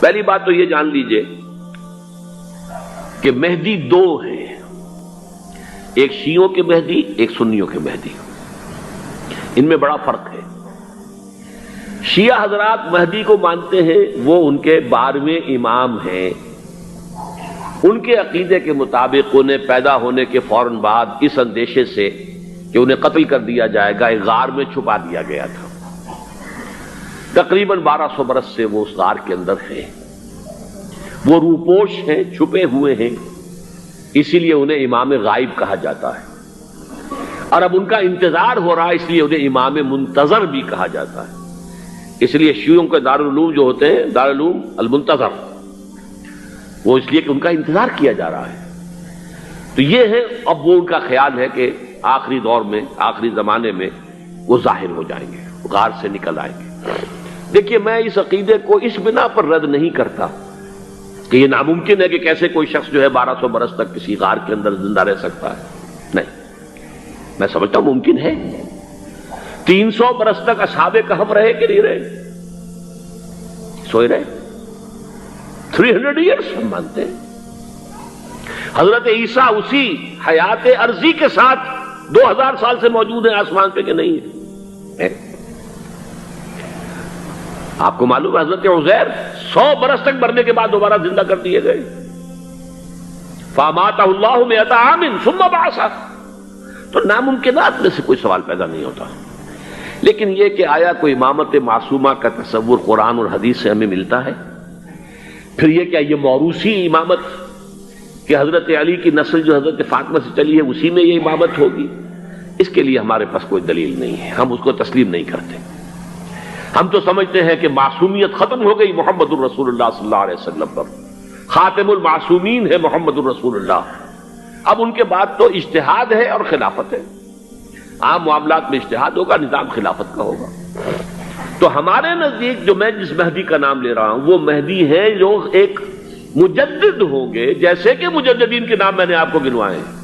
پہلی بات تو یہ جان لیجئے کہ مہدی دو ہیں، ایک شیعوں کے مہدی، ایک سنیوں کے مہدی۔ ان میں بڑا فرق ہے۔ شیعہ حضرات مہدی کو مانتے ہیں، وہ ان کے 12ویں امام ہیں۔ ان کے عقیدے کے مطابق انہیں پیدا ہونے کے فوراً بعد اس اندیشے سے کہ انہیں قتل کر دیا جائے گا ایک غار میں چھپا دیا گیا تھا۔ تقریباً 1200 برس سے وہ اس غار کے اندر ہیں، وہ روپوش ہیں، چھپے ہوئے ہیں، اسی لیے انہیں امام غائب کہا جاتا ہے۔ اور اب ان کا انتظار ہو رہا ہے، اس لیے انہیں امام منتظر بھی کہا جاتا ہے۔ اس لیے شیعوں کے دارالعلوم جو ہوتے ہیں، دارالعلوم المنتظر، وہ اس لیے کہ ان کا انتظار کیا جا رہا ہے۔ تو یہ ہے، اب وہ ان کا خیال ہے کہ آخری دور میں، آخری زمانے میں وہ ظاہر ہو جائیں گے، غار سے نکل آئیں گے۔ دیکھیے، میں اس عقیدے کو اس بنا پر رد نہیں کرتا کہ یہ ناممکن ہے کہ کیسے کوئی شخص جو ہے 1200 برس تک کسی غار کے اندر زندہ رہ سکتا ہے۔ نہیں، میں سمجھتا ہوں ممکن ہے۔ 300 برس تک اصحاب کہف رہے کہ نہیں رہے؟ سوئے رہے۔ 300 ایئرس ہم مانتے ہیں۔ حضرت عیسیٰ اسی حیات عرضی کے ساتھ 2000 سال سے موجود ہیں آسمان پہ کہ نہیں ہے؟ آپ کو معلوم ہے حضرت عزیر 100 برس تک مرنے کے بعد دوبارہ زندہ کر دیے گئے۔ فَأَمَاتَهُ اللَّهُ مِئَةَ عَامٍ ثُمَّ بَعَثَهُ۔ تو ناممکنات میں سے کوئی سوال پیدا نہیں ہوتا۔ لیکن یہ کہ آیا کوئی امامت معصومہ کا تصور قرآن اور حدیث سے ہمیں ملتا ہے؟ پھر یہ کیا یہ موروثی امامت کہ حضرت علی کی نسل جو حضرت فاطمہ سے چلی ہے اسی میں یہ امامت ہوگی؟ اس کے لیے ہمارے پاس کوئی دلیل نہیں ہے، ہم اس کو تسلیم نہیں کرتے۔ ہم تو سمجھتے ہیں کہ معصومیت ختم ہو گئی محمد الرسول اللہ صلی اللہ علیہ وسلم پر، خاتم المعصومین ہے محمد الرسول اللہ۔ اب ان کے بعد تو اجتہاد ہے اور خلافت ہے۔ عام معاملات میں اجتہاد ہوگا، نظام خلافت کا ہوگا۔ تو ہمارے نزدیک جو میں جس مہدی کا نام لے رہا ہوں وہ مہدی ہے جو ایک مجدد ہوں گے، جیسے کہ مجددین کے نام میں نے آپ کو گنوائے ہیں۔